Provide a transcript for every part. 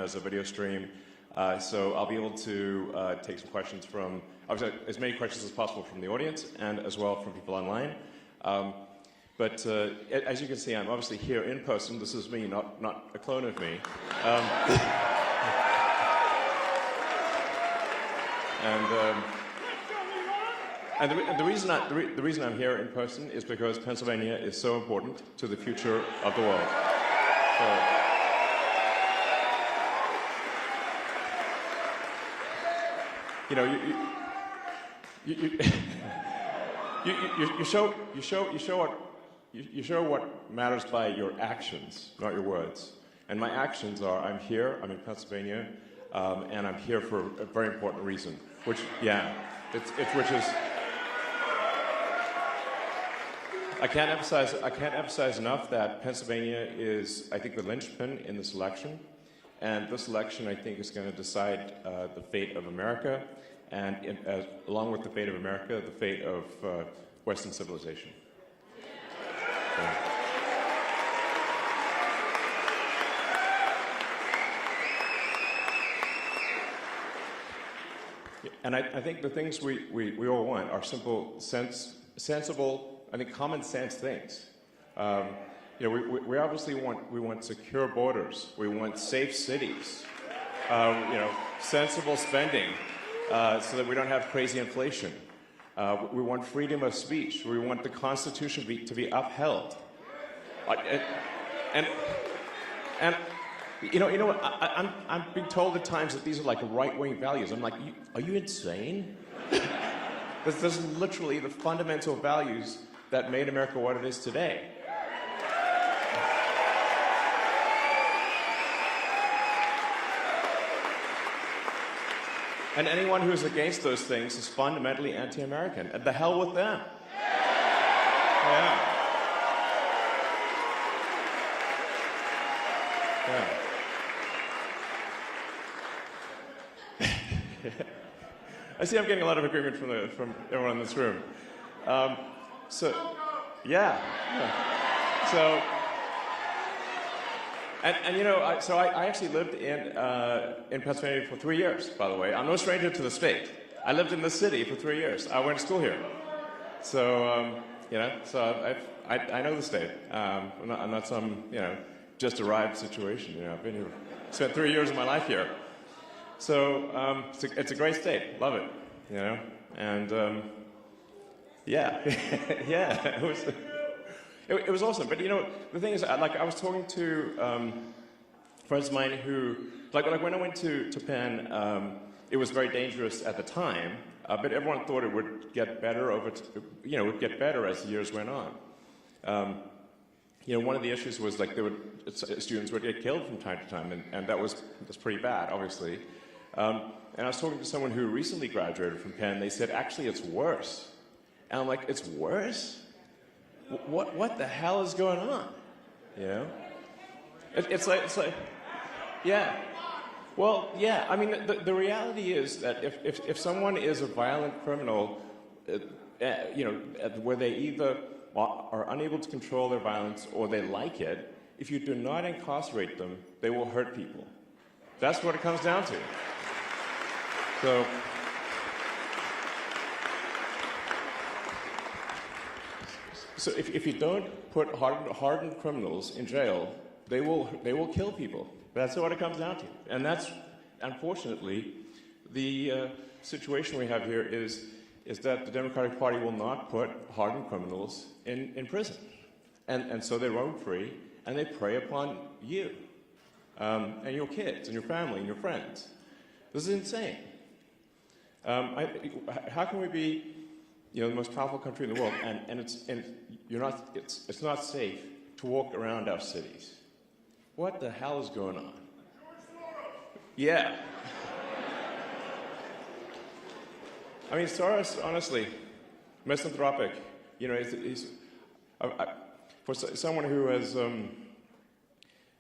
has a video stream. So I'll be able to take some questions from, obviously, as many questions as possible from the audience and as well from people online. But as you can see, I'm obviously here in person. This is me, not a clone of me. And the reason I'm here in person is because Pennsylvania is so important to the future of the world. So, you know, you show what matters by your actions, not your words. And my actions are: I'm here, I'm in Pennsylvania, and I'm here for a very important reason. Which, yeah, which is. I can't emphasize enough that Pennsylvania is, I think, the linchpin in this election. And this election, I think, is going to decide the fate of America, and along with the fate of America, the fate of Western civilization. And I think the things we all want are simple, sensible, I think, common sense things. You know, we obviously want secure borders. We want safe cities. You know, sensible spending, so that we don't have crazy inflation. We want freedom of speech. We want the Constitution to be upheld. And you know what? I'm being told at times that these are like right-wing values. I'm like, are you insane? This is literally the fundamental values that made America what it is today. And anyone who is against those things is fundamentally anti-American. And the hell with them. Yeah. Yeah. I see I'm getting a lot of agreement from everyone in this room. So, yeah. So, and you know, I actually lived in Pennsylvania for 3 years, by the way. I'm no stranger to the state. I lived in the city for 3 years. I went to school here. So, you know, so I know the state. I'm not some, you know, just arrived situation. You know, I've been here, spent 3 years of my life here. So, it's a great state. Love it, you know. And, yeah, yeah, it was awesome. But you know, the thing is, like, I was talking to friends of mine who, like when I went to Penn, it was very dangerous at the time, but everyone thought it would get better you know, would get better as the years went on. You know, one of the issues was like students would get killed from time to time, and that's pretty bad, obviously. And I was talking to someone who recently graduated from Penn. They said, actually, it's worse. And I'm like, it's worse? What the hell is going on? You know? It's like, yeah. Well, yeah, I mean, the reality is that if someone is a violent criminal, you know, where they either are unable to control their violence or they like it, if you do not incarcerate them, they will hurt people. That's what it comes down to. So if you don't put hardened criminals in jail, they will kill people. That's what it comes down to. And that's, unfortunately, the situation we have here is that the Democratic Party will not put hardened criminals in prison. And so they roam free, and they prey upon you, and your kids, and your family, and your friends. This is insane. How can we be, you know, the most powerful country in the world, and it's not safe to walk around our cities? What the hell is going on? Yeah. I mean, Soros, honestly, misanthropic. You know, for someone who has, you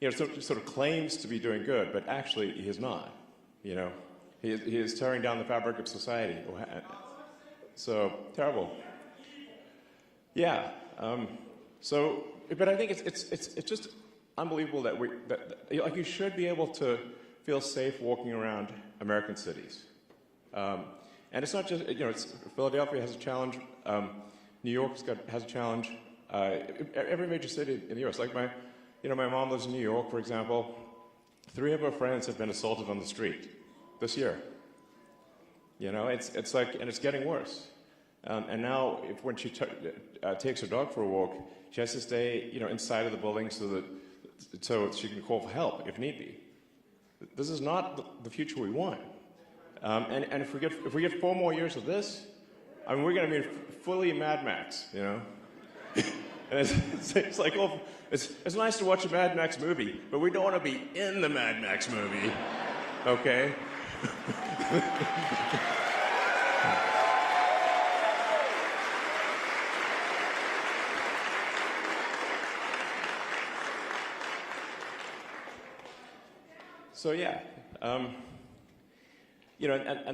know, sort of claims to be doing good, but actually he is not. You know, he is tearing down the fabric of society. So terrible. Yeah. But I think it's just unbelievable that like, you should be able to feel safe walking around American cities. And it's not just, Philadelphia has a challenge, New York has a challenge, every major city in the U.S. Like my mom lives in New York, for example. 3 of her friends have been assaulted on the street this year. It's like, and it's getting worse. And now, when she takes her dog for a walk, she has to stay, inside of the building so she can call for help if need be. This is not the future we want. And if we get 4 more years of this, I mean, we're going to be fully Mad Max, And it's like, oh, it's nice to watch a Mad Max movie, but we don't want to be in the Mad Max movie, okay? So yeah, and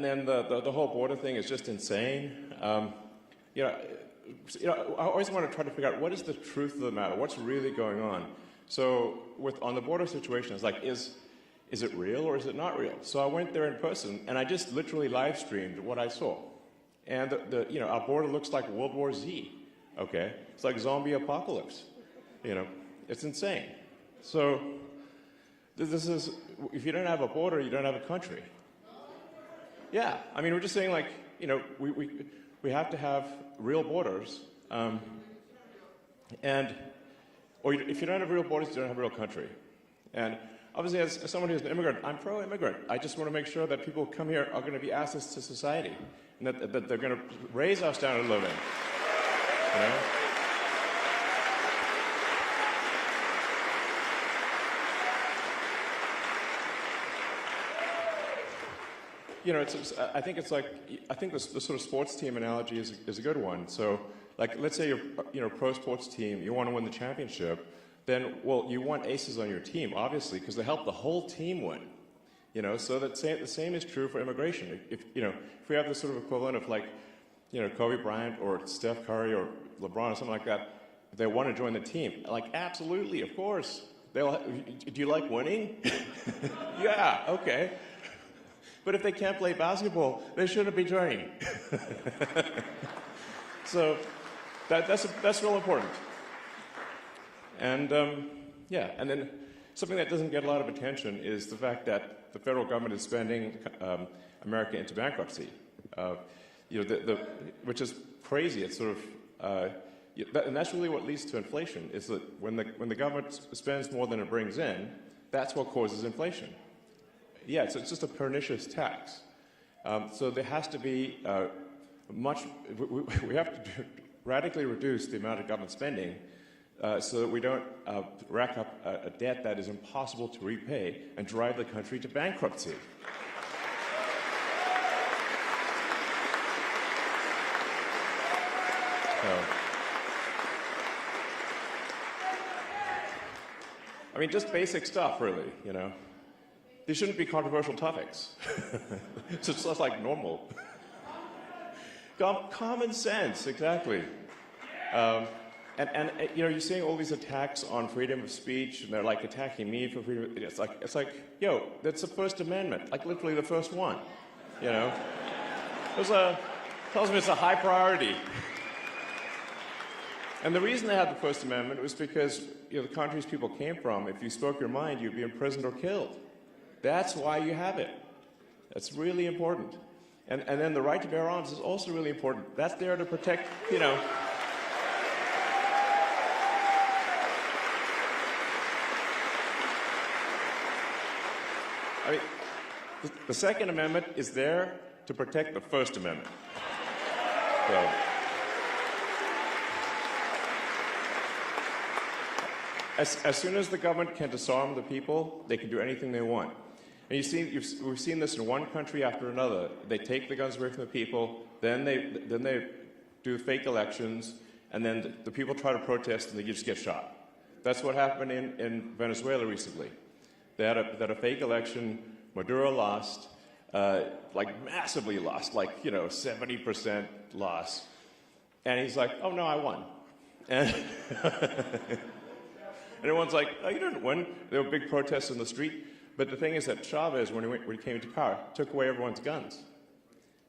then the whole border thing is just insane. I always want to try to figure out what is the truth of the matter, what's really going on. So on the border situation, it's like, is it real or is it not real? So I went there in person and I just literally live streamed what I saw. And our border looks like World War Z. Okay, it's like zombie apocalypse. It's insane. So this is, if you don't have a border, you don't have a country. Yeah, I mean, we're just saying, like, we have to have real borders, or if you don't have real borders, you don't have a real country. And obviously, as someone who's an immigrant, I'm pro-immigrant. I just want to make sure that people who come here are going to be assets to society, and that they're going to raise our standard of living. I think the sort of sports team analogy is a good one. So, like, let's say you're a pro sports team, you want to win the championship, then, well, you want aces on your team, obviously, because they help the whole team win. So the same is true for immigration. If we have this sort of equivalent of, like, Kobe Bryant or Steph Curry or LeBron or something like that, if they want to join the team, like, absolutely, of course. Do you like winning? Yeah, okay. But if they can't play basketball, they shouldn't be joining. So that's real important. And and then something that doesn't get a lot of attention is the fact that the federal government is spending America into bankruptcy. Which is crazy. It's sort of, and that's really what leads to inflation. Is that when the government spends more than it brings in, that's what causes inflation. Yeah, so it's just a pernicious tax. So there has to be we have to radically reduce the amount of government spending so that we don't rack up a debt that is impossible to repay and drive the country to bankruptcy. I mean, just basic stuff, really, These shouldn't be controversial topics. It's just like normal. Common sense, exactly. And you're seeing all these attacks on freedom of speech, and they're like attacking me for freedom. It's like, yo, that's the First Amendment, like literally the first one. Tells me it's a high priority. And the reason they had the First Amendment was because the countries people came from, if you spoke your mind, you'd be imprisoned or killed. That's why you have it. That's really important. And then the right to bear arms is also really important. That's there to protect, I mean, the Second Amendment is there to protect the First Amendment. So, as soon as the government can disarm the people, they can do anything they want. And we've seen this in one country after another. They take the guns away from the people, then they do fake elections, and then the people try to protest and they just get shot. That's what happened in Venezuela recently. They had a fake election. Maduro lost, like massively lost, like 70% loss. And he's like, "Oh no, I won." And everyone's like, "Oh, you didn't win." There were big protests in the street. But the thing is that Chavez, when he came to power, took away everyone's guns.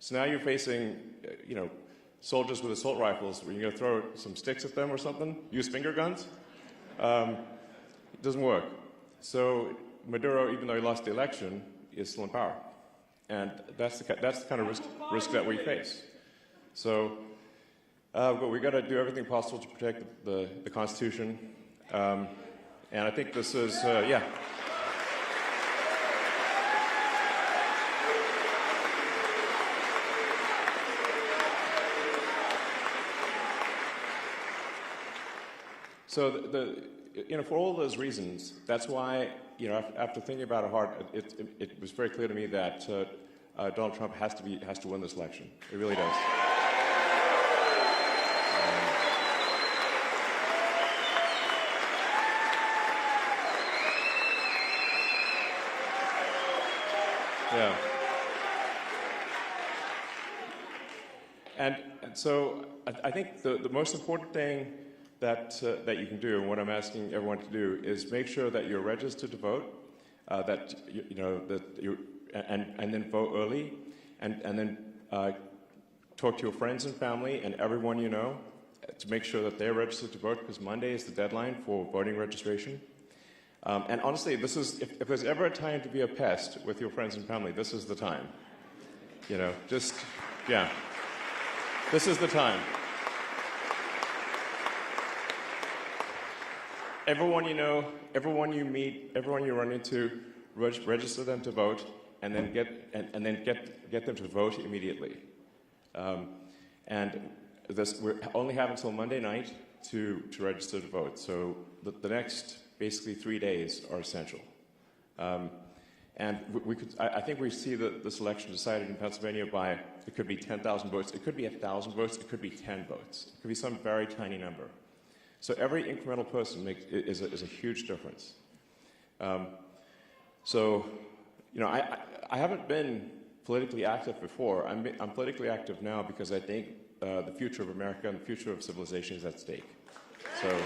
So now you're facing, soldiers with assault rifles where you're going to throw some sticks at them or something, use finger guns. It doesn't work. So Maduro, even though he lost the election, is still in power. And that's the kind of risk that we face. So but we've got to do everything possible to protect the Constitution. And I think this is, yeah. So, for all those reasons, that's why, after thinking about it hard, it was very clear to me that Donald Trump has to win this election. It really does. Yeah. And so I think the most important thing that you can do, and what I'm asking everyone to do, is make sure that you're registered to vote, that you and then vote early, and then talk to your friends and family and everyone you know to make sure that they're registered to vote, because Monday is the deadline for voting registration. And honestly, this is if there's ever a time to be a pest with your friends and family, this is the time. This is the time. Everyone you know, everyone you meet, everyone you run into, register them to vote, and then get them to vote immediately. And we only have until Monday night to register to vote. So the next basically 3 days are essential. And I think we see this election decided in Pennsylvania by, it could be 10,000 votes, it could be 1,000 votes, it could be 10 votes, it could be some very tiny number. So every incremental person is a huge difference. I haven't been politically active before. I'm politically active now because I think the future of America and the future of civilization is at stake. So.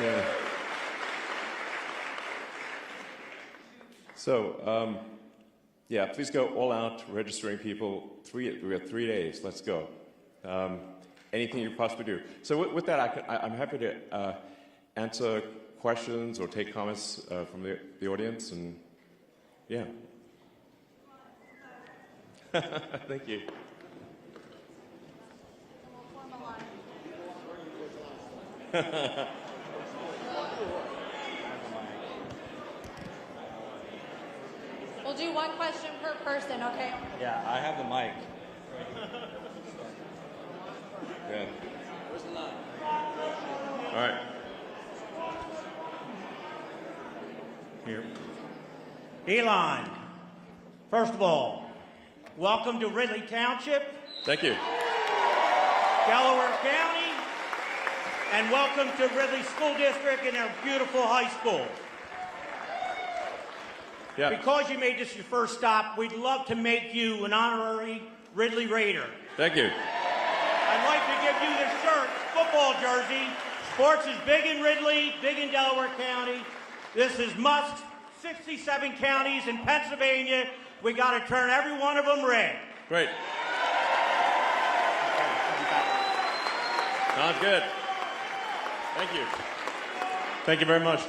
Yeah. So, please go all out registering people. We have 3 days. Let's go. Anything you possibly do. So with that, I'm happy to answer questions or take comments from the audience. And yeah. Thank you. We'll do one question per person, okay? Yeah, I have the mic. Good. Where's the line? All right. Here. Elon, first of all, welcome to Ridley Township, Thank you. Delaware County, and welcome to Ridley School District and our beautiful high school. Yeah. Because you made this your first stop, we'd love to make you an honorary Ridley Raider. Thank you. I'd like to give you this shirt, football jersey. Sports is big in Ridley, big in Delaware County. This is Musk's 67 counties in Pennsylvania. We got to turn every one of them red. Great. Sounds good. Thank you. Thank you very much.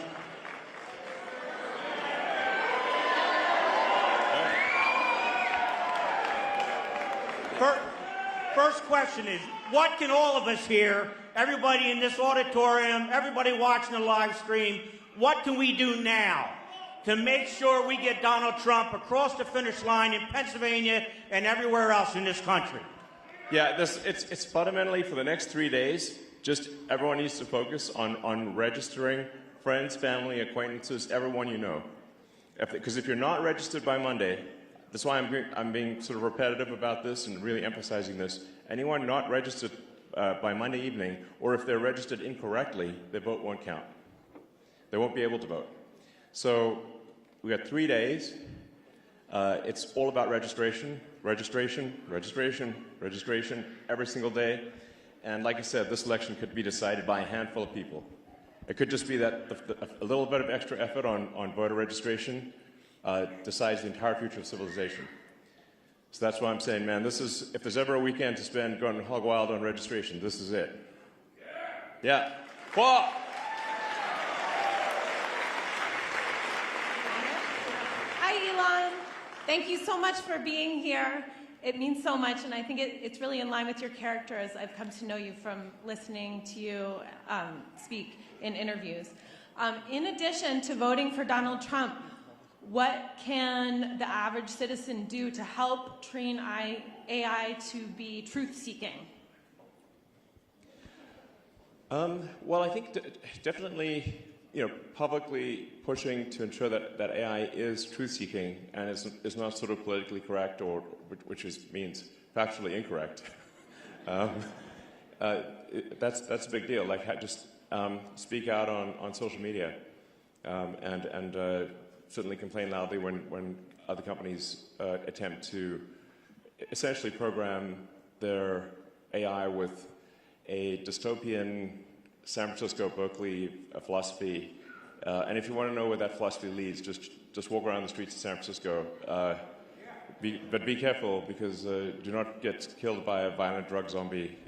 First question is, what can all of us here, everybody in this auditorium, everybody watching the live stream, what can we do now to make sure we get Donald Trump across the finish line in Pennsylvania and everywhere else in this country? Yeah, it's fundamentally for the next 3 days, just everyone needs to focus on registering friends, family, acquaintances, everyone you know. Because if you're not registered by Monday, that's why I'm being sort of repetitive about this and really emphasizing this. Anyone not registered by Monday evening, or if they're registered incorrectly, their vote won't count. They won't be able to vote. So we got 3 days. It's all about registration, registration, registration, registration every single day. And like I said, this election could be decided by a handful of people. It could just be that a little bit of extra effort on voter registration decides the entire future of civilization. So that's why I'm saying, man, this is, if there's ever a weekend to spend going hog wild on registration, this is it. Yeah. Whoa! Hi, Elon. Thank you so much for being here. It means so much, and I think it's really in line with your character as I've come to know you from listening to you speak in interviews. In addition to voting for Donald Trump, what can the average citizen do to help train AI to be truth-seeking? Well, I think definitely, publicly pushing to ensure that AI is truth-seeking and is not sort of politically correct or which means factually incorrect. That's a big deal. Like, just speak out on social media and certainly complain loudly when other companies attempt to essentially program their AI with a dystopian San Francisco, Berkeley philosophy. And if you want to know where that philosophy leads, just walk around the streets of San Francisco. But be careful, because do not get killed by a violent drug zombie,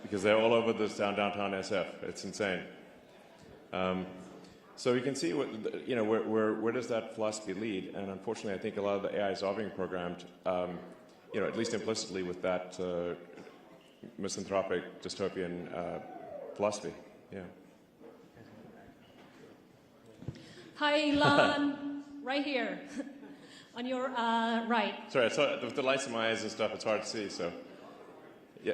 because they're all over this downtown SF. It's insane. So you can see where does that philosophy lead? And unfortunately, I think a lot of the AIs are being programmed, at least implicitly, with that misanthropic dystopian philosophy. Yeah. Hi, Elon. Right here, on your right. Sorry, with the lights in my eyes and stuff, it's hard to see. So, yeah.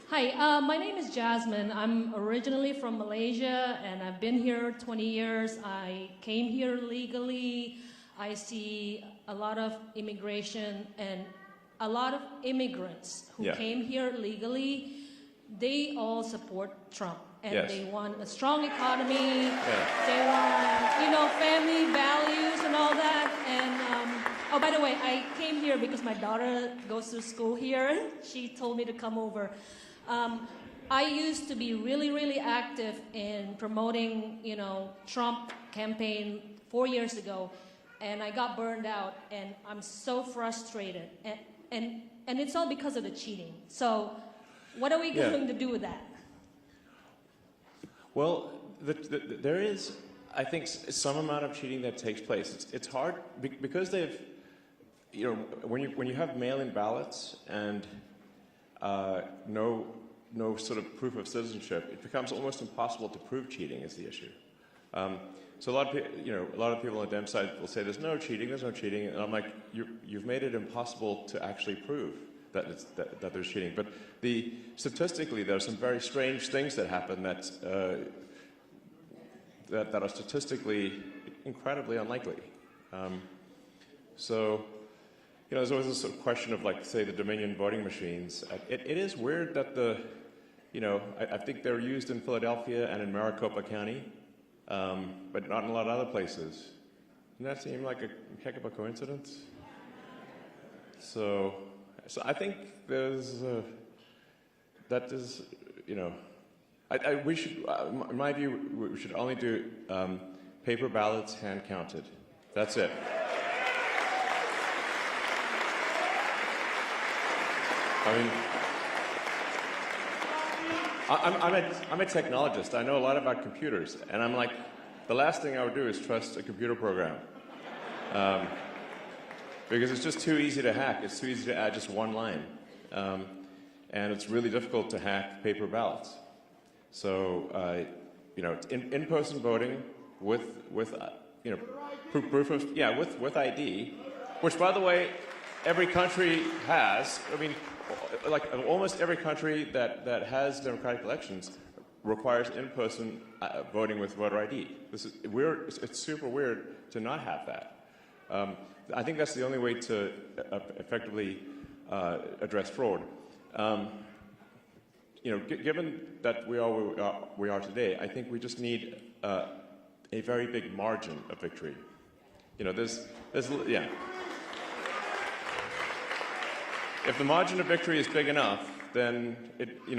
Hi, my name is Jasmine. I'm originally from Malaysia, and I've been here 20 years. I came here legally. I see a lot of immigration and a lot of immigrants who came here legally. They all support Trump, and they want a strong economy. They want, family values and all that. And oh, by the way, I came here because my daughter goes to school here. She told me to come over. I used to be really, really active in promoting, Trump campaign 4 years ago, and I got burned out, and I'm so frustrated. And it's all because of the cheating. So what are we going to do with that? Well, there is, I think, some amount of cheating that takes place. It's hard because they've, when you have mail-in ballots and no sort of proof of citizenship, it becomes almost impossible to prove cheating is the issue. So a lot of people on the Dem side will say there's no cheating, and I'm like, you've made it impossible to actually prove that there's cheating. But statistically, there are some very strange things that happen that are statistically incredibly unlikely. So, there's always this sort of question of, like, say, the Dominion voting machines. It is weird that I think they're used in Philadelphia and in Maricopa County, but not in a lot of other places. Doesn't that seem like a heck of a coincidence? So I think there's we should, in my view, we should only do paper ballots hand counted. That's it. I mean, I'm a technologist. I know a lot about computers, and I'm like, the last thing I would do is trust a computer program. Because it's just too easy to hack. It's too easy to add just one line. And it's really difficult to hack paper ballots. So, in-person voting with proof of, with ID, which, by the way, every country has. I mean, like almost every country that has democratic elections requires in-person voting with voter ID. This is weird. It's super weird to not have that. I think that's the only way to effectively address fraud. Given that we are today, I think we just need a very big margin of victory. If the margin of victory is big enough, then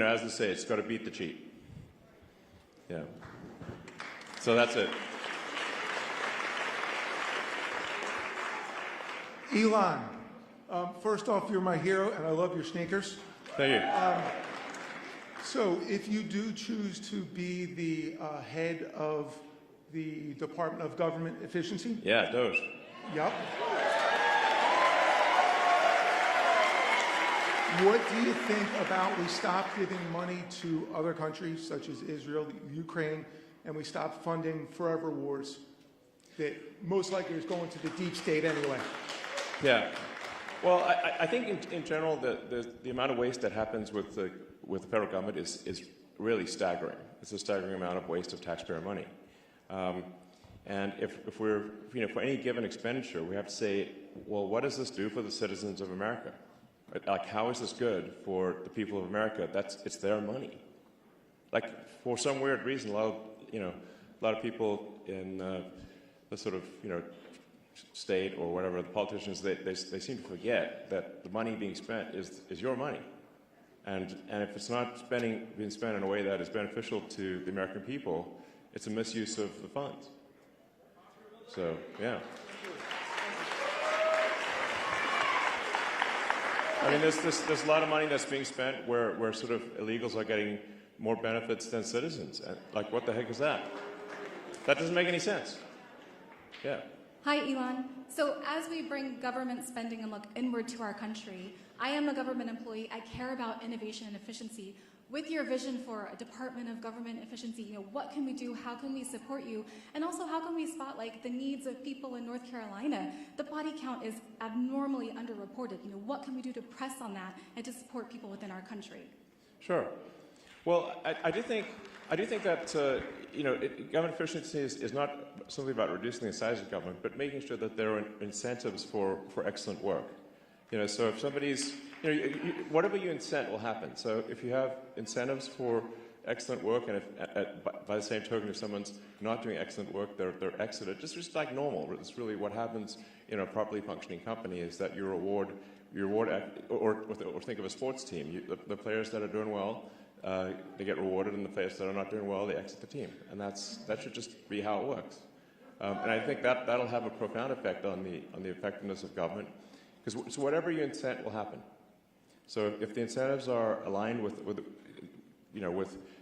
as they say, it's got to beat the cheat. Yeah. So that's it. Elon, first off, you're my hero, and I love your sneakers. Thank you. So if you do choose to be the head of the Department of Government Efficiency? Yeah, Doge. Yep. What do you think about we stop giving money to other countries such as Israel, Ukraine, and we stop funding forever wars that most likely is going to the deep state anyway? Yeah. Well, I think in general the amount of waste that happens with the federal government is really staggering. It's a staggering amount of waste of taxpayer money. And if we're, for any given expenditure, we have to say, well, what does this do for the citizens of America? Like, how is this good for the people of America? It's their money. Like, for some weird reason, a lot of people in the sort of, state or whatever, the politicians, they seem to forget that the money being spent is your money. And if it's not being spent in a way that is beneficial to the American people, it's a misuse of the funds. So, yeah. I mean, there's a lot of money that's being spent where sort of illegals are getting more benefits than citizens. And, like, what the heck is that? That doesn't make any sense. Yeah. Hi, Elon. So as we bring government spending and look inward to our country, I am a government employee. I care about innovation and efficiency. With your vision for a Department of Government Efficiency, what can we do? How can we support you? And also, how can we spot the needs of people in North Carolina? The body count is abnormally underreported. What can we do to press on that and to support people within our country? Sure. Well, I do think that government efficiency is not simply about reducing the size of government, but making sure that there are incentives for excellent work. So if somebody's, whatever you incent will happen. So if you have incentives for excellent work, and if by the same token, if someone's not doing excellent work, they're exited. Just like normal. It's really what happens in a properly functioning company is that you reward, or think of a sports team. The players that are doing well, they get rewarded, and the players that are not doing well, they exit the team. And that should just be how it works. And I think that'll have a profound effect on the effectiveness of government. So whatever you incent will happen. So if the incentives are aligned with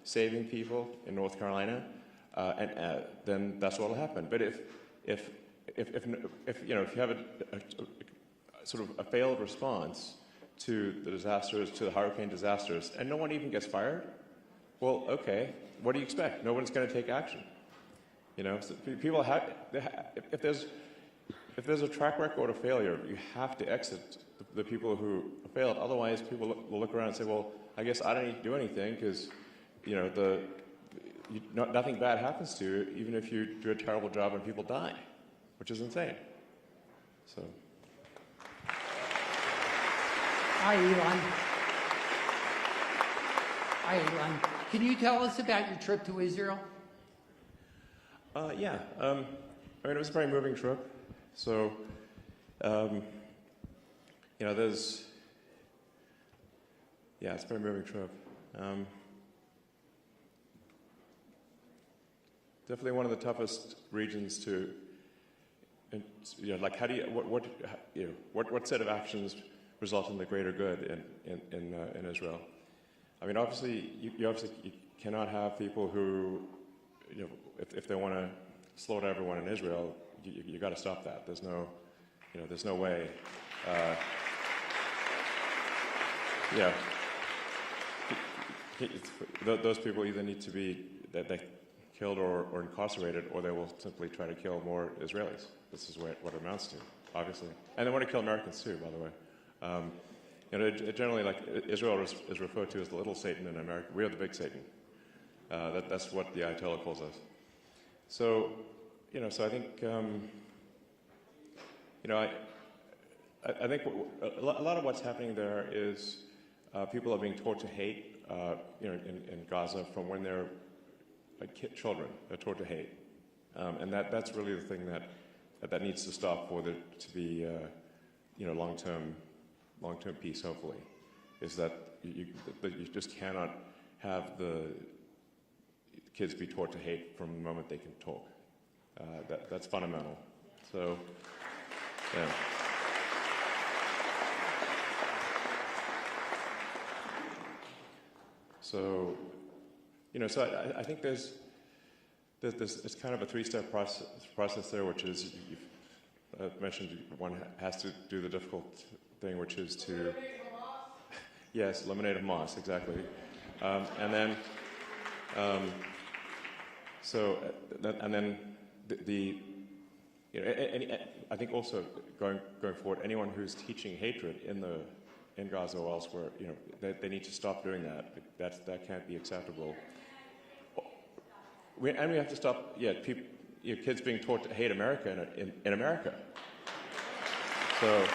saving people in North Carolina, then that's what will happen. But if you have a sort of a failed response to the disasters, to the hurricane disasters, and no one even gets fired, well, okay, what do you expect? No one's going to take action. So people if there's a track record of failure, you have to exit the people who failed. Otherwise, people will look around and say, well, I guess I don't need to do anything because, nothing bad happens to you, even if you do a terrible job and people die, which is insane. So. Hi, Elon. Hi, Elon. Can you tell us about your trip to Israel? Yeah. It was a very moving trip. So, it's a very moving trip. Definitely one of the toughest regions to, how do you, what set of actions result in the greater good in Israel? I mean, obviously, you cannot have people who, if they want to slaughter everyone in Israel, you got to stop that. There's no way. Those people either need to be killed or incarcerated, or they will simply try to kill more Israelis. This is what it amounts to, obviously. And they want to kill Americans too, by the way. Generally, Israel is referred to as the little Satan in America. We are the big Satan. That's what the Ayatollah calls us. So, so I think, I think a lot of what's happening there is people are being taught to hate, in Gaza from when they're children. They're taught to hate, and that's really the thing that needs to stop for there to be, long-term peace, hopefully. is that you just cannot have the kids be taught to hate from the moment they can talk. That's fundamental. So, yeah. So, so I think there's it's kind of a three-step process there, which is, you've mentioned one has to do the difficult thing, which is to, yes, eliminate Hamas, exactly. And then, and then I think also going forward, anyone who's teaching hatred in Gaza or elsewhere, they need to stop doing that. That can't be acceptable. And we have to stop, kids being taught to hate America in America. So.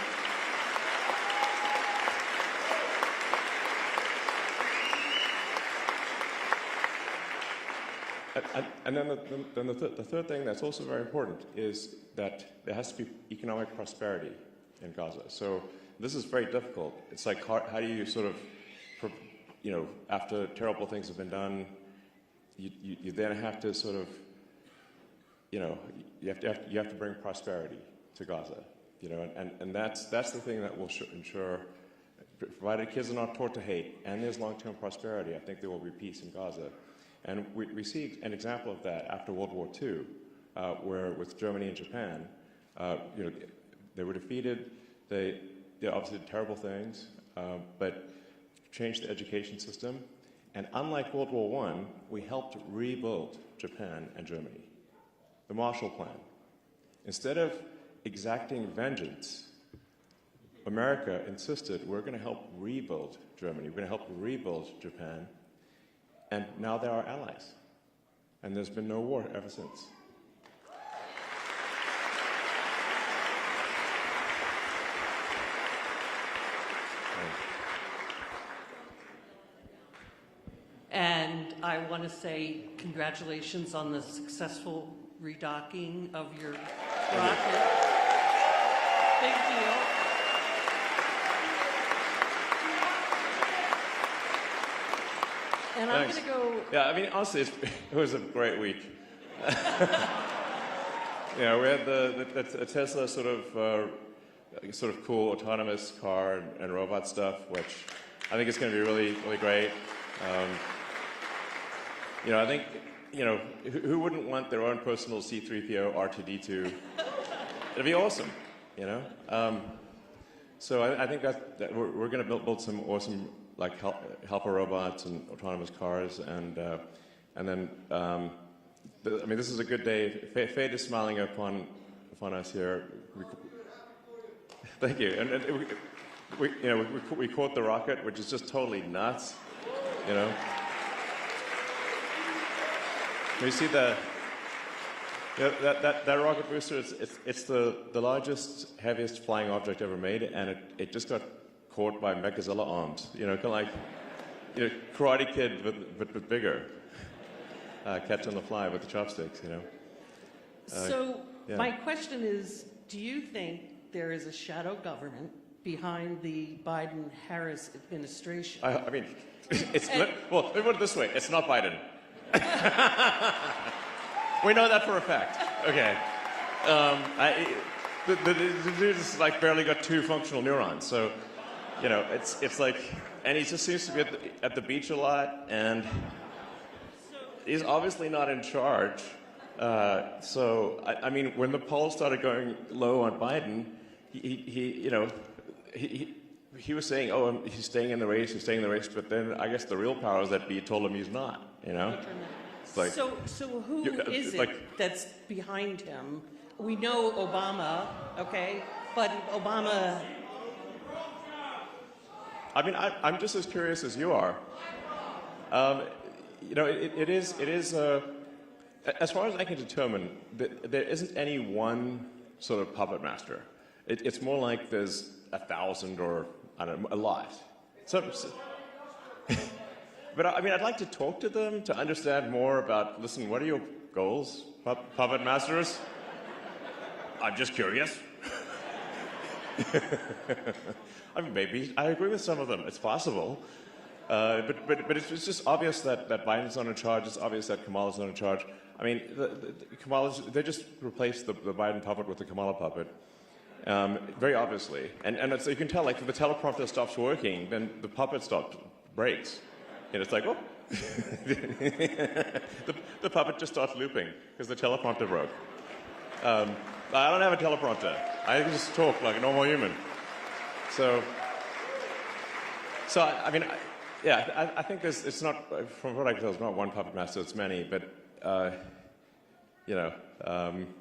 And then the third thing that's also very important is that there has to be economic prosperity in Gaza. So this is very difficult. It's like, how do you sort of, after terrible things have been done, you then have to sort of, you have to bring prosperity to Gaza, and that's the thing that will ensure, provided kids are not taught to hate and there's long-term prosperity, I think there will be peace in Gaza. And we see an example of that after World War II, where with Germany and Japan, they were defeated. They obviously did terrible things, but changed the education system. And unlike World War I, we helped rebuild Japan and Germany. The Marshall Plan. Instead of exacting vengeance, America insisted, we're going to help rebuild Germany. We're going to help rebuild Japan. And now they're our allies. And there's been no war ever since. And I want to say congratulations on the successful redocking of your rocket. Big deal. And Thanks. I'm going to go... Yeah, I mean, honestly, it was a great week. We had the Tesla sort of cool autonomous car and robot stuff, which I think is going to be really, really great. I think, who wouldn't want their own personal C-3PO R2-D2? It'd be awesome, So I think that we're going to build some awesome helper robots and autonomous cars, and then this is a good day. Fate is smiling upon us here. Thank you. And we caught the rocket, which is just totally nuts. You see that rocket booster? It's the largest, heaviest flying object ever made, and it just got caught by Mechazilla arms. Kind of like Karate Kid, but bigger. Catch on the fly with the chopsticks. Yeah. My question is: do you think there is a shadow government behind the Biden-Harris administration? I mean, well, let me put it this way: it's not Biden. We know that for a fact. Okay. The dude has barely got 2 functional neurons, so it's like, and he just seems to be at the beach a lot, and he's obviously not in charge. So I mean, when the polls started going low on Biden, he was saying, oh, he's staying in the race, but then I guess the real powers that be told him he's not. So who is it that's behind him? We know Obama, okay, but Obama. I mean, I'm just as curious as you are. It is. As far as I can determine, there isn't any one sort of puppet master. It's more like there's 1,000 or I don't know, a lot. But I mean, I'd like to talk to them to understand more about. Listen, what are your goals, puppet masters? I'm just curious. I mean, maybe I agree with some of them. It's possible. But it's just obvious that Biden's not in charge. It's obvious that Kamala's not in charge. I mean, they just replaced the Biden puppet with the Kamala puppet. Very obviously. And it's, you can tell, like, if the teleprompter stops working, then the puppet breaks. And it's like, oh. the puppet just starts looping because the teleprompter broke. I don't have a teleprompter. I just talk like a normal human. So I mean, I think it's not, from what I can tell, it's not one puppet master, it's many, but, you know,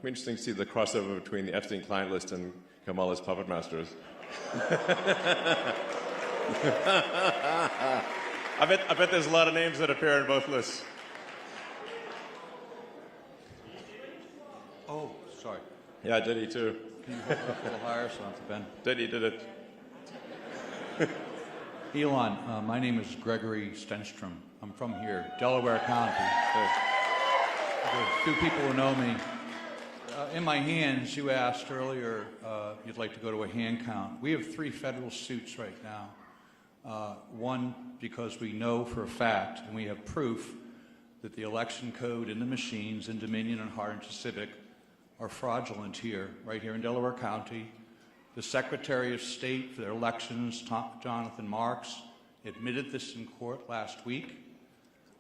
interesting to see the crossover between the Epstein client list and Kamala's puppet masters. I bet there's a lot of names that appear in both lists. Oh, sorry. Yeah, Diddy too. Can you hold it up a little higher so I don't have to bend? Diddy did it. Elon, my name is Gregory Stenstrom. I'm from here, Delaware County. There's two people who know me. In my hands, you asked earlier you'd like to go to a hand count. We have 3 federal suits right now. One, because we know for a fact, and we have proof, that the election code in the machines in Dominion and Harlingen Civic are fraudulent here, right here in Delaware County. The Secretary of State for their elections, Jonathan Marks, admitted this in court last week.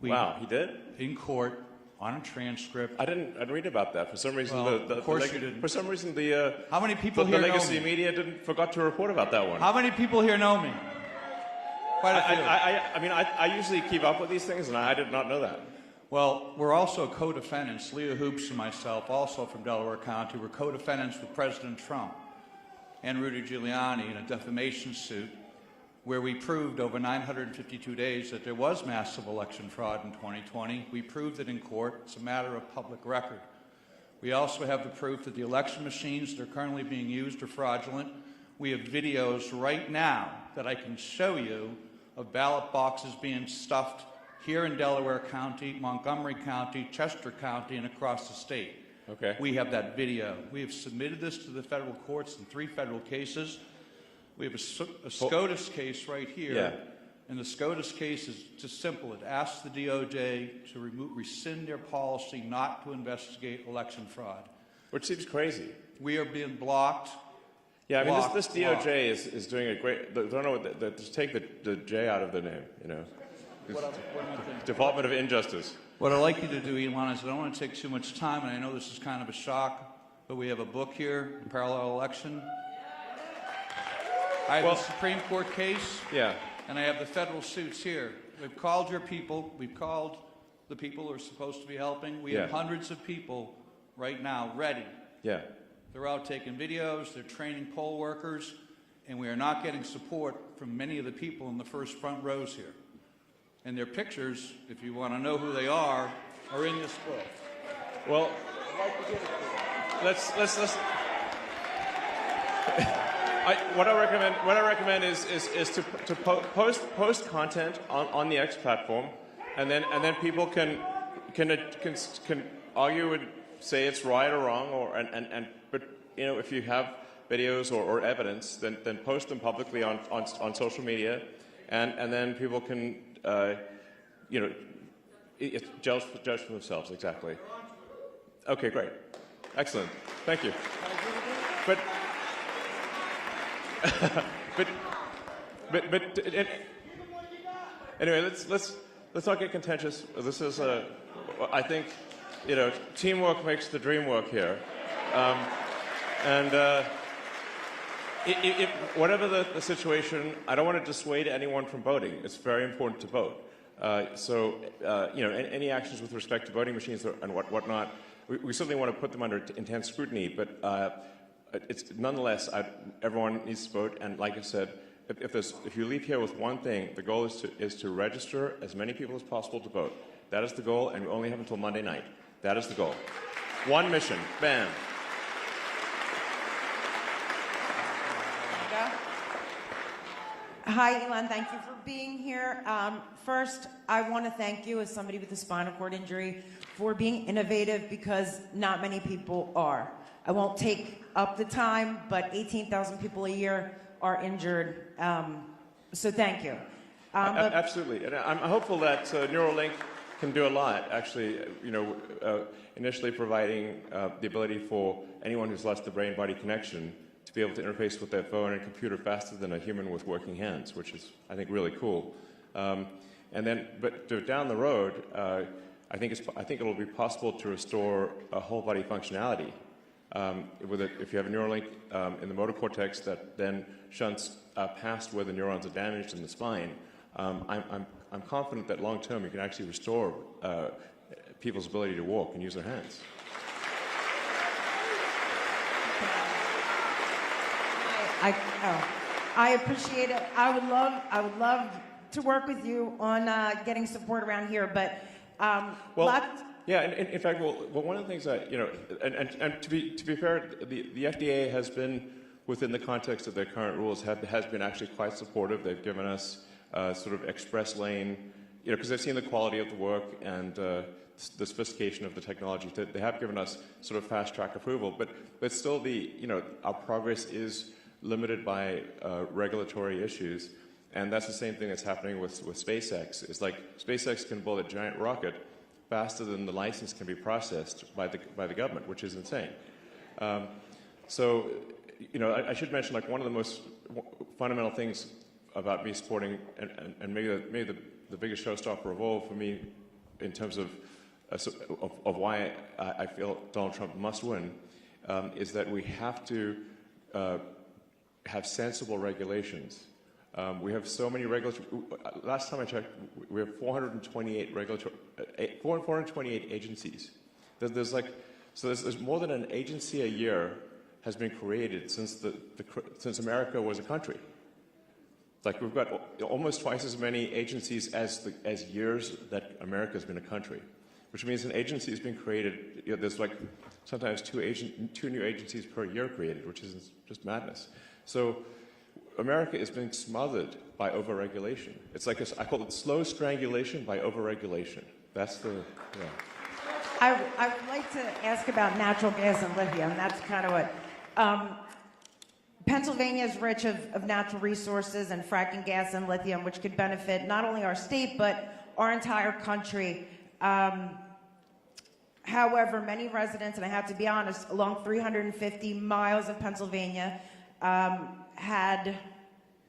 Wow, he did? In court, on a transcript. I didn't read about that. For some reason, Well, of course you didn't. For some reason, the How many people the here know legacy me? media forgot to report about that one. How many people here know me? Quite a few. I mean, I usually keep up with these things, and I did not know that. Well, we're also co-defendants. Leah Hoops and myself, also from Delaware County, were co-defendants with President Trump and Rudy Giuliani in a defamation suit where we proved over 952 days that there was massive election fraud in 2020. We proved it in court. It's a matter of public record. We also have the proof that the election machines that are currently being used are fraudulent. We have videos right now that I can show you of ballot boxes being stuffed here in Delaware County, Montgomery County, Chester County, and across the state. Okay. We have that video. We have submitted this to the federal courts in 3 federal cases. We have a SCOTUS case right here. Yeah. And the SCOTUS case is just simple. It asks the DOJ to rescind their policy not to investigate election fraud. Which seems crazy. We are being blocked. Yeah, I mean, blocked, this DOJ is doing a great. I don't know what just take the J out of the name. You know, What am I thinking? Department of Injustice. What I'd like you to do, Elon, is I don't want to take too much time, and I know this is kind of a shock, but we have a book here, Parallel Election. I have the Supreme Court case, Yeah. and I have the federal suits here. We've called your people. We've called the people who are supposed to be helping. We have Yeah. hundreds of people right now ready. Yeah. They're out taking videos. They're training poll workers, and we are not getting support from many of the people in the first front rows here. And their pictures, if you want to know who they are in this book. Well, I'd like to give it to you. let's. What I recommend is to post content on the X platform, and then people can argue and say it's right or wrong, but you know, if you have videos or evidence, then post them publicly on social media, and then people can you know, judge for themselves. Exactly. Okay, great, excellent, thank you. But anyway, let's not get contentious. This is I think, you know, teamwork makes the dream work here, and whatever the situation, I don't want to dissuade anyone from voting. It's very important to vote. So you know, any actions with respect to voting machines and whatnot, we certainly want to put them under intense scrutiny, but. It's nonetheless, everyone needs to vote, and like I said, if you leave here with one thing, the goal is to register as many people as possible to vote. That is the goal, and we only have until Monday night. That is the goal. One mission, bam. Hi, Elon. Thank you for being here. First, I want to thank you as somebody with a spinal cord injury for being innovative because not many people are. I won't take up the time, but 18,000 people a year are injured. So thank you. Absolutely. And I'm hopeful that Neuralink can do a lot, actually, initially providing the ability for anyone who's lost the brain-body connection to be able to interface with their phone and computer faster than a human with working hands, which is, I think, really cool. But down the road, I think it'll be possible to restore a whole-body functionality. If you have a Neuralink in the motor cortex that then shunts past where the neurons are damaged in the spine, I'm confident that long-term you can actually restore people's ability to walk and use their hands. I appreciate it. I would love to work with you on getting support around here, but yeah, and in fact, one of the things that and to be fair, the FDA has been within the context of their current rules has been actually quite supportive. They've given us sort of express lane, because they've seen the quality of the work and the sophistication of the technology. They have given us sort of fast track approval, but still our progress is limited by regulatory issues, and that's the same thing that's happening with SpaceX. It's like SpaceX can build a giant rocket faster than the license can be processed by the government, which is insane. I should mention, like, one of the most fundamental things about me supporting, and maybe the biggest showstopper of all for me in terms of why I feel Donald Trump must win, is that we have to have sensible regulations. We have so many regulatory. Last time I checked, we have 428 agencies. There's more than an agency a year has been created since America was a country. Like, we've got almost twice as many agencies as years that America's been a country, which means an agency has been created. There's like sometimes two new agencies per year created, which is just madness. So America is being smothered by overregulation. It's like I call it slow strangulation by overregulation. That's the. Yeah. I would like to ask about natural gas and lithium. That's kind of what. Pennsylvania is rich of natural resources and fracking gas and lithium, which could benefit not only our state, but our entire country. However, many residents, and I have to be honest, along 350 miles of Pennsylvania had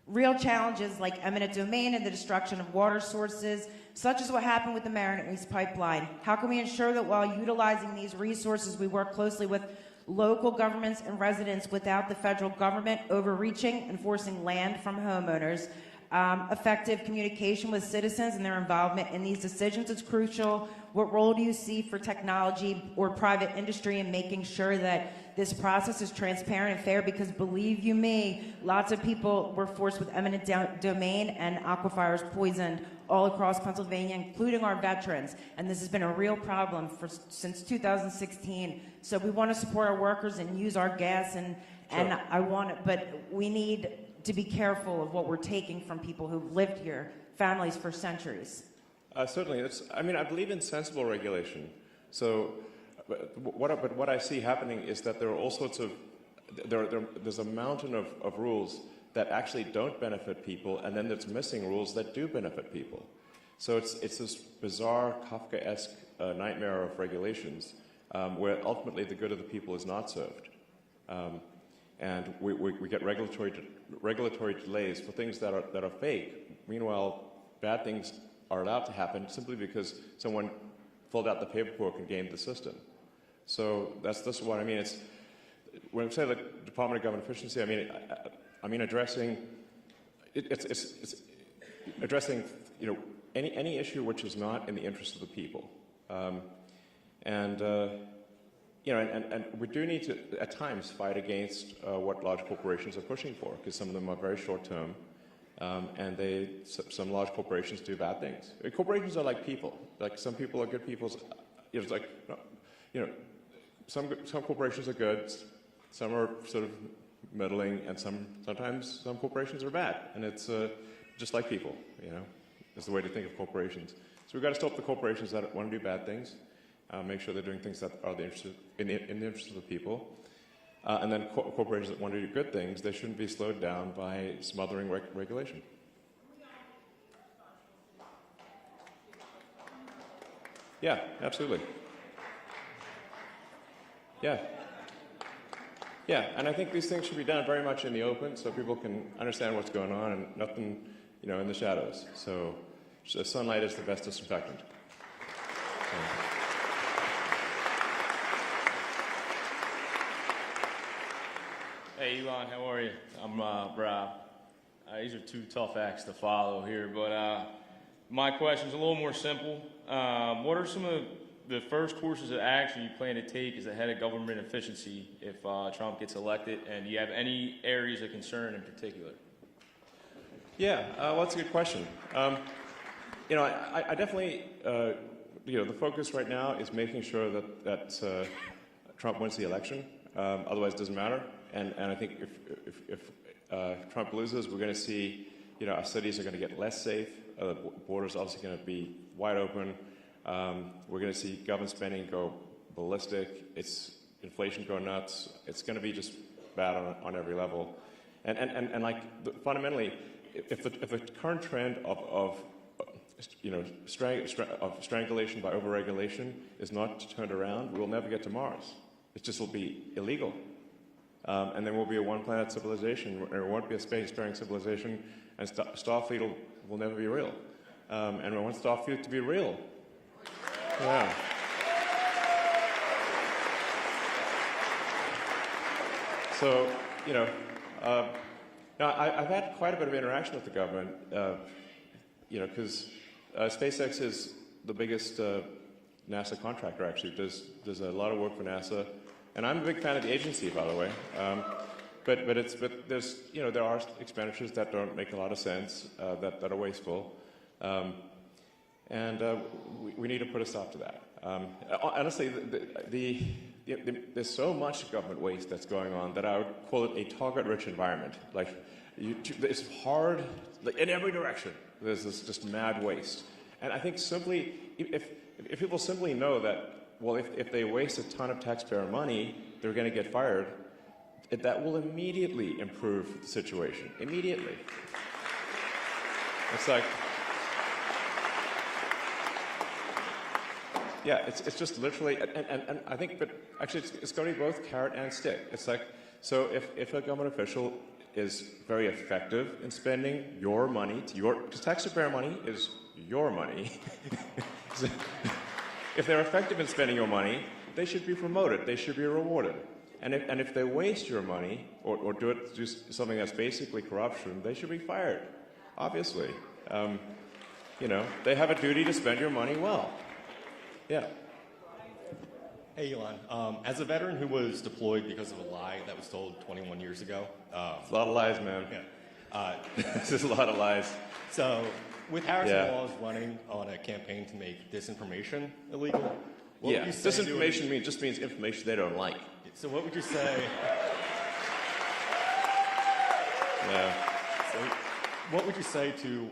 real challenges like eminent domain and the destruction of water sources, such as what happened with the Mariner East pipeline. How can we ensure that while utilizing these resources, we work closely with local governments and residents without the federal government overreaching and forcing land from homeowners? Effective communication with citizens and their involvement in these decisions is crucial. What role do you see for technology or private industry in making sure that this process is transparent and fair? Because believe you me, lots of people were forced with eminent domain and aquifers poisoned all across Pennsylvania, including our veterans. And this has been a real problem since 2016. So we want to support our workers and use our gas, but we need to be careful of what we're taking from people who've lived here, families for centuries. Certainly. I believe in sensible regulation. So, what I see happening is that there are all sorts of, there's a mountain of rules that actually don't benefit people, and then there's missing rules that do benefit people. So it's this bizarre Kafkaesque nightmare of regulations where ultimately the good of the people is not served. And we get regulatory delays for things that are fake. Meanwhile, bad things are allowed to happen simply because someone filled out the paperwork and gamed the system. So this is what I mean. It's when I say the Department of Government Efficiency, I mean addressing addressing any issue which is not in the interest of the people, and we do need to at times fight against what large corporations are pushing for, because some of them are very short term. And some large corporations do bad things. Corporations are like people. Like, some people are good people. It's like, some corporations are good. Some are sort of meddling, and sometimes some corporations are bad, and it's just like people, is the way to think of corporations. So we've got to stop the corporations that want to do bad things, make sure they're doing things that are in the interest of the people, and then corporations that want to do good things, they shouldn't be slowed down by smothering regulation. Yeah, absolutely. Yeah. Yeah, and I think these things should be done very much in the open so people can understand what's going on and nothing, in the shadows. So sunlight is the best disinfectant. Hey, Elon, how are you? I'm Rob. These are two tough acts to follow here, but my question's a little more simple. What are some of the first courses of action you plan to take as the head of government efficiency if Trump gets elected, and do you have any areas of concern in particular? Yeah, well, that's a good question. I definitely, the focus right now is making sure that Trump wins the election. Otherwise, it doesn't matter. And I think if Trump loses, we're going to see, our cities are going to get less safe. The border's obviously going to be wide open. We're going to see government spending go ballistic. It's inflation go nuts. It's going to be just bad on every level. And fundamentally, if the current trend of strangulation by overregulation is not turned around, we'll never get to Mars. It just will be illegal. And then we'll be a one-planet civilization. There won't be a space-faring civilization, and Starfleet will never be real. And we want Starfleet to be real. Yeah. So, now I've had quite a bit of interaction with the government, because SpaceX is the biggest NASA contractor, actually. Does a lot of work for NASA. And I'm a big fan of the agency, by the way. But there's, there are expenditures that don't make a lot of sense, that are wasteful. And we need to put a stop to that. Honestly, there's so much government waste that's going on that I would call it a target-rich environment. It's hard, in every direction. There's this just mad waste. And I think simply, if people simply know that, well, if they waste a ton of taxpayer money, they're going to get fired, that will immediately improve the situation. Immediately. It's like, yeah, it's just literally, and I think, but actually it's going to be both carrot and stick. It's like, so if a government official is very effective in spending your money, because taxpayer money is your money. So, if they're effective in spending your money, they should be promoted. They should be rewarded. And if they waste your money or do something that's basically corruption, they should be fired. Obviously, they have a duty to spend your money well. Yeah. Hey, Elon. As a veteran who was deployed because of a lie that was told 21 years ago, it's a lot of lies, man. Yeah. This is a lot of lies. So, with Harrison Laws running on a campaign to make disinformation illegal, what would you say disinformation just means information they don't like. So what would you say? Yeah. So what would you say to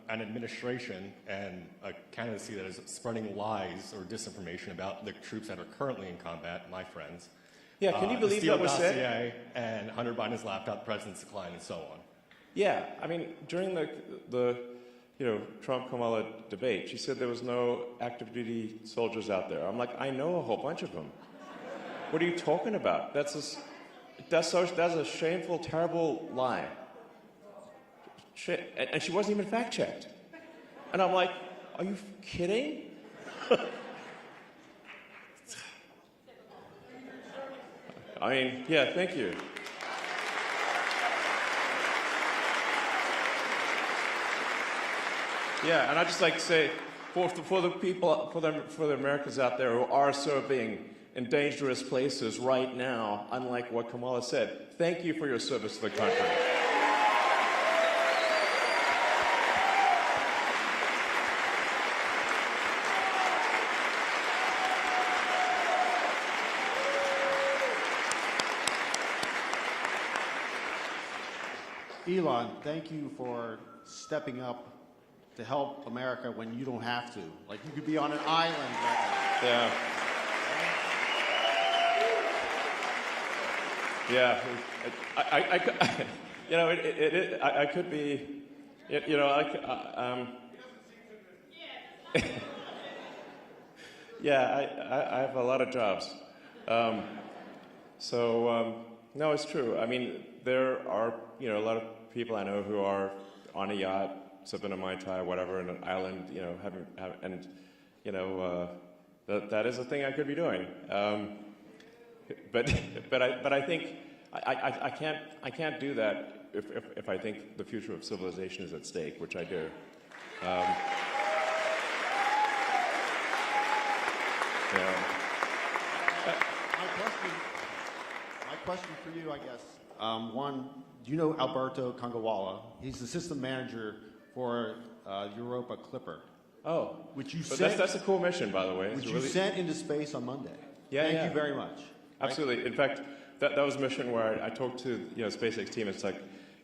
an administration and a candidacy that is spreading lies or disinformation about the troops that are currently in combat, my friends? Yeah, can you believe that was said? And Hunter Biden's laptop, the president's decline, and so on. Yeah, I mean, during the Trump-Kamala debate, she said there was no active duty soldiers out there. I'm like, I know a whole bunch of them. What are you talking about? That's a shameful, terrible lie. Shit. And she wasn't even fact-checked. And I'm like, are you kidding? I mean, yeah, thank you. Yeah, and I just like to say, for the people, for the Americans out there who are serving in dangerous places right now, unlike what Kamala said, thank you for your service to the country. Elon, thank you for stepping up to help America when you don't have to. Like, you could be on an island right now. Yeah. Yeah, you know, I could be, you know, yeah, I have a lot of jobs. No, it's true. I mean, there are, you know, a lot of people I know who are on a yacht, sipping a Mai Tai, whatever, in an island, you know, and, you know, that is a thing I could be doing. But I think I can't do that if I think the future of civilization is at stake, which I do. My question for you, I guess. One, do you know Alberto Congawala? He's the system manager for Europa Clipper. Oh, which you but sent, that's a cool mission, by the way. Which you sent into space on Monday. Yeah, Thank you very much. Absolutely. In fact, that was a mission where I talked to, you know, SpaceX team. It's like,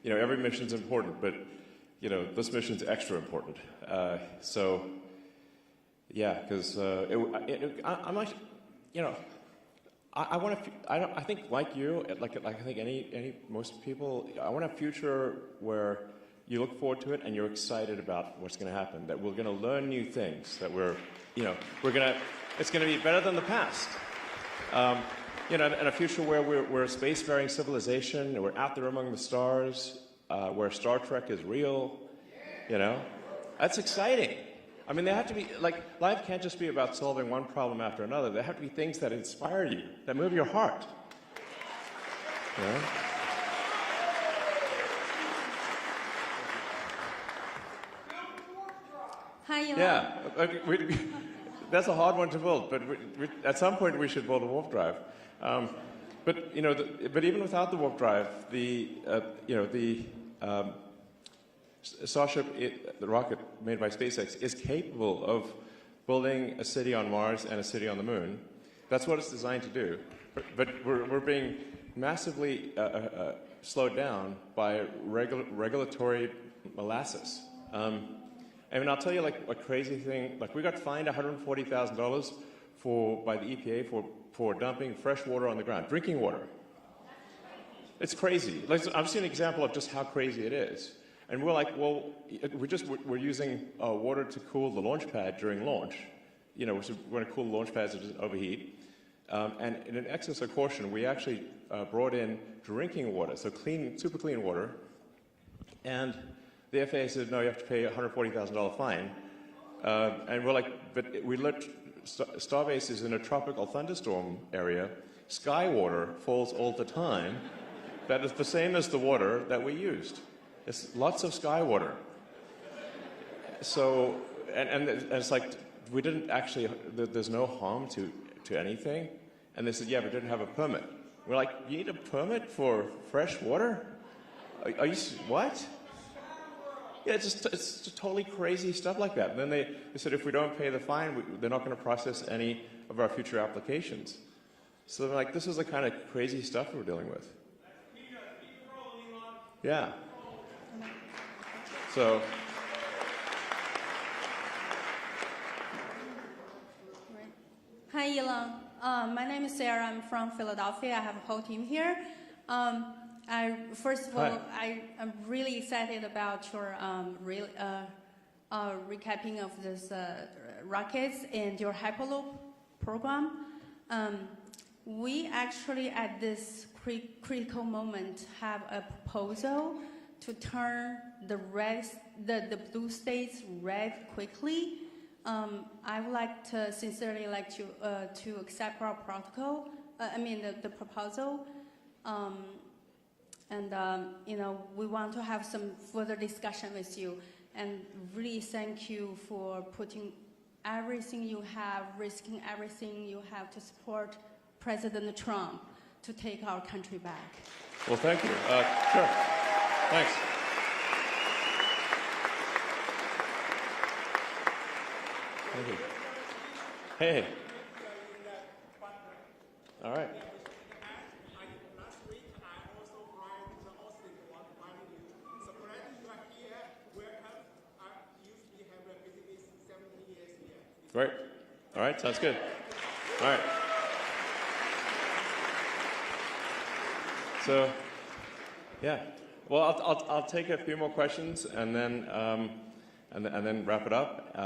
you know, every mission's important, but, you know, this mission's extra important. So, yeah, because I'm like, you know, I want to. I think like you, like I think most people, I want a future where you look forward to it and you're excited about what's going to happen. That we're going to learn new things. That it's going to be better than the past. You know, and a future where we're a spacefaring civilization, and we're out there among the stars, where Star Trek is real. You know, that's exciting. I mean, they have to be, like, life can't just be about solving one problem after another. There have to be things that inspire you, that move your heart. You know? Hi, Elon. Yeah, that's a hard one to build, but at some point we should build a warp drive. But, you know, but even without the warp drive, Starship, the rocket made by SpaceX, is capable of building a city on Mars and a city on the Moon. That's what it's designed to do. But we're being massively slowed down by regulatory molasses. I mean, I'll tell you, like, a crazy thing. Like, we got fined $140,000 by the EPA for dumping fresh water on the ground, drinking water. It's crazy. Like, I've seen an example of just how crazy it is. And we're like, well, we're using water to cool the launch pad during launch. You know, we're going to cool the launch pads so it doesn't overheat. And in an excess of caution, we actually brought in drinking water, so clean, super clean water. And the FAA said, no, you have to pay a $140,000 fine. And we're like, but we let Starbase is in a tropical thunderstorm area. Sky water falls all the time. That is the same as the water that we used. It's lots of sky water. So, and it's like, we didn't actually, there's no harm to anything. And they said, yeah, but we didn't have a permit. We're like, you need a permit for fresh water? Are you, what? Yeah, it's just totally crazy stuff like that. And then they said if we don't pay the fine, they're not going to process any of our future applications. So they're like, this is the kind of crazy stuff we're dealing with. Yeah. So. Hi, Elon. My name is Sarah. I'm from Philadelphia. I have a whole team here. First of all, I'm really excited about your recapping of this rockets and your Hyperloop program. We actually, at this critical moment, have a proposal to turn the blue states red quickly. I would like to sincerely to accept our protocol. The proposal. You know, we want to have some further discussion with you, and really thank you for putting everything you have, risking everything you have to support President Trump to take our country back. Well, thank you. Sure. Thanks. Thank you. Hey. All right. Great. All right, sounds good. All right. So, yeah. Well, I'll take a few more questions and then wrap it up.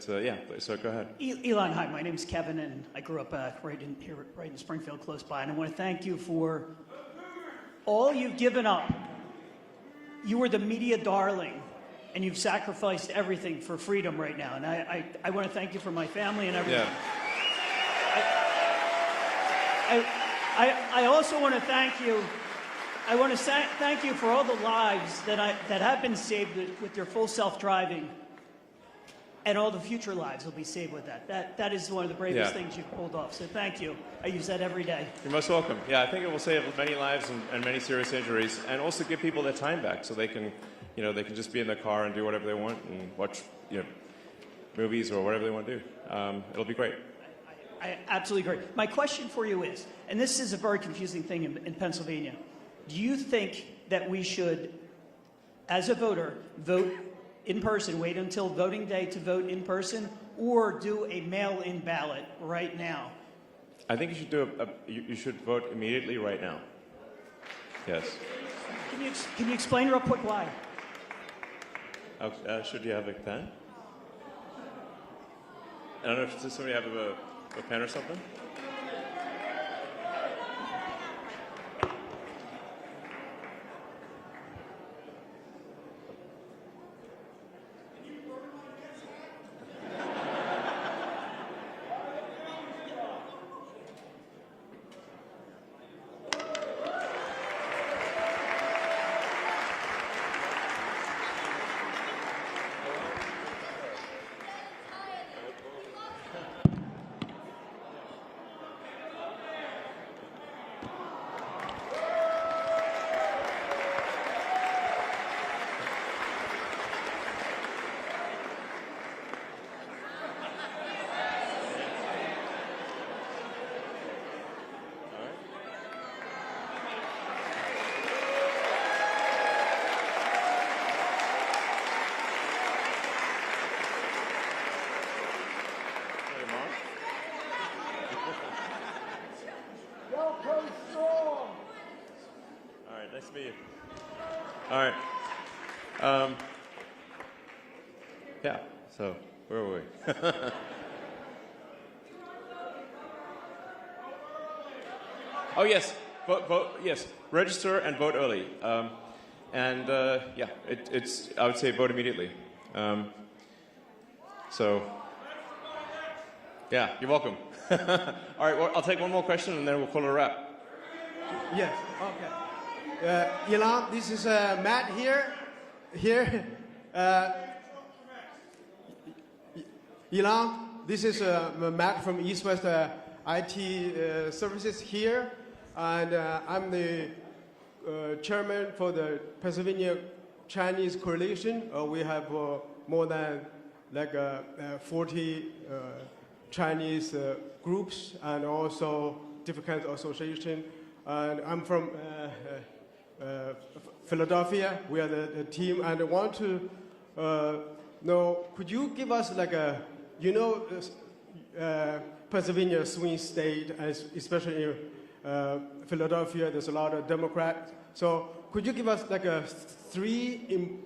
Yeah, so go ahead. Elon, hi. My name's Kevin, and I grew up right in Springfield, close by. And I want to thank you for all you've given up. You were the media darling, and you've sacrificed everything for freedom right now. And I want to thank you for my family and everything. Yeah. I also want to thank you. I want to thank you for all the lives that have been saved with your full self-driving, and all the future lives will be saved with that. That is one of the bravest things you've pulled off. So thank you. I use that every day. You're most welcome. Yeah, I think it will save many lives and many serious injuries, and also give people their time back, so they can, they can just be in their car and do whatever they want and watch, movies or whatever they want to do. It'll be great. I absolutely agree. My question for you is, and this is a very confusing thing in Pennsylvania, do you think that we should, as a voter, vote in person, wait until voting day to vote in person, or do a mail-in ballot right now? I think you should you should vote immediately right now. Yes. Can you explain real quick why? Should you have a pen? I don't know if does somebody have a pen or something? Nice to meet you. All right. Yeah, so where were we? Oh, yes. Vote, yes. Register and vote early. Yeah, it's, I would say vote immediately. Yeah, you're welcome. All right, well, I'll take one more question and then we'll call it a wrap. Yes, okay. Elon, this is Matt here. Elon, this is Matt from East West IT Services here. And I'm the chairman for the Pennsylvania Chinese Coalition. We have more than 40 Chinese groups and also different kinds of associations. And I'm from Philadelphia. We are the team, and I want to know, could you give us Pennsylvania swing state, especially in Philadelphia, there's a lot of Democrats. So could you give us three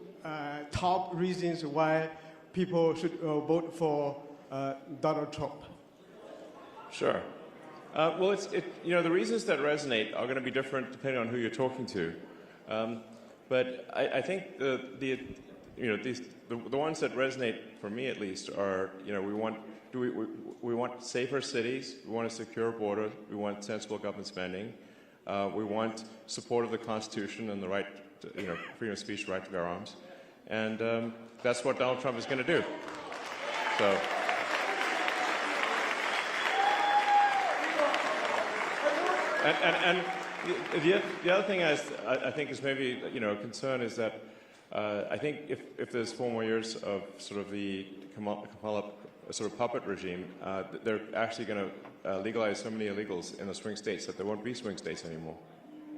top reasons why people should vote for Donald Trump? Sure. Well, the reasons that resonate are going to be different depending on who you're talking to. But I think the ones that resonate for me at least are, we want safer cities, we want a secure border, we want sensible government spending, we want support of the Constitution and the right to, freedom of speech, right to bear arms, and that's what Donald Trump is going to do. So. And the other thing I think is maybe a concern is that I think if there's 4 more years of sort of the sort of puppet regime, they're actually going to legalize so many illegals in the swing states that there won't be swing states anymore,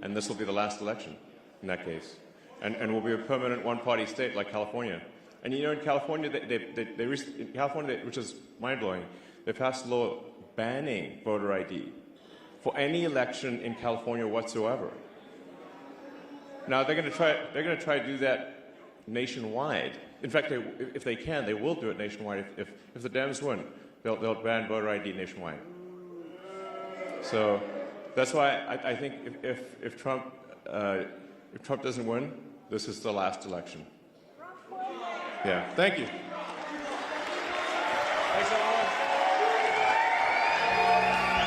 and this will be the last election in that case, and will be a permanent one-party state like California, And you know, in California, in California, which is mind-blowing, they passed a law banning voter ID for any election in California whatsoever. Now they're going to try to do that nationwide. In fact, if they can, they will do it nationwide. If the Dems win, they'll ban voter ID nationwide. So that's why I think if Trump doesn't win, this is the last election. Yeah. Thank you. Thanks, everyone.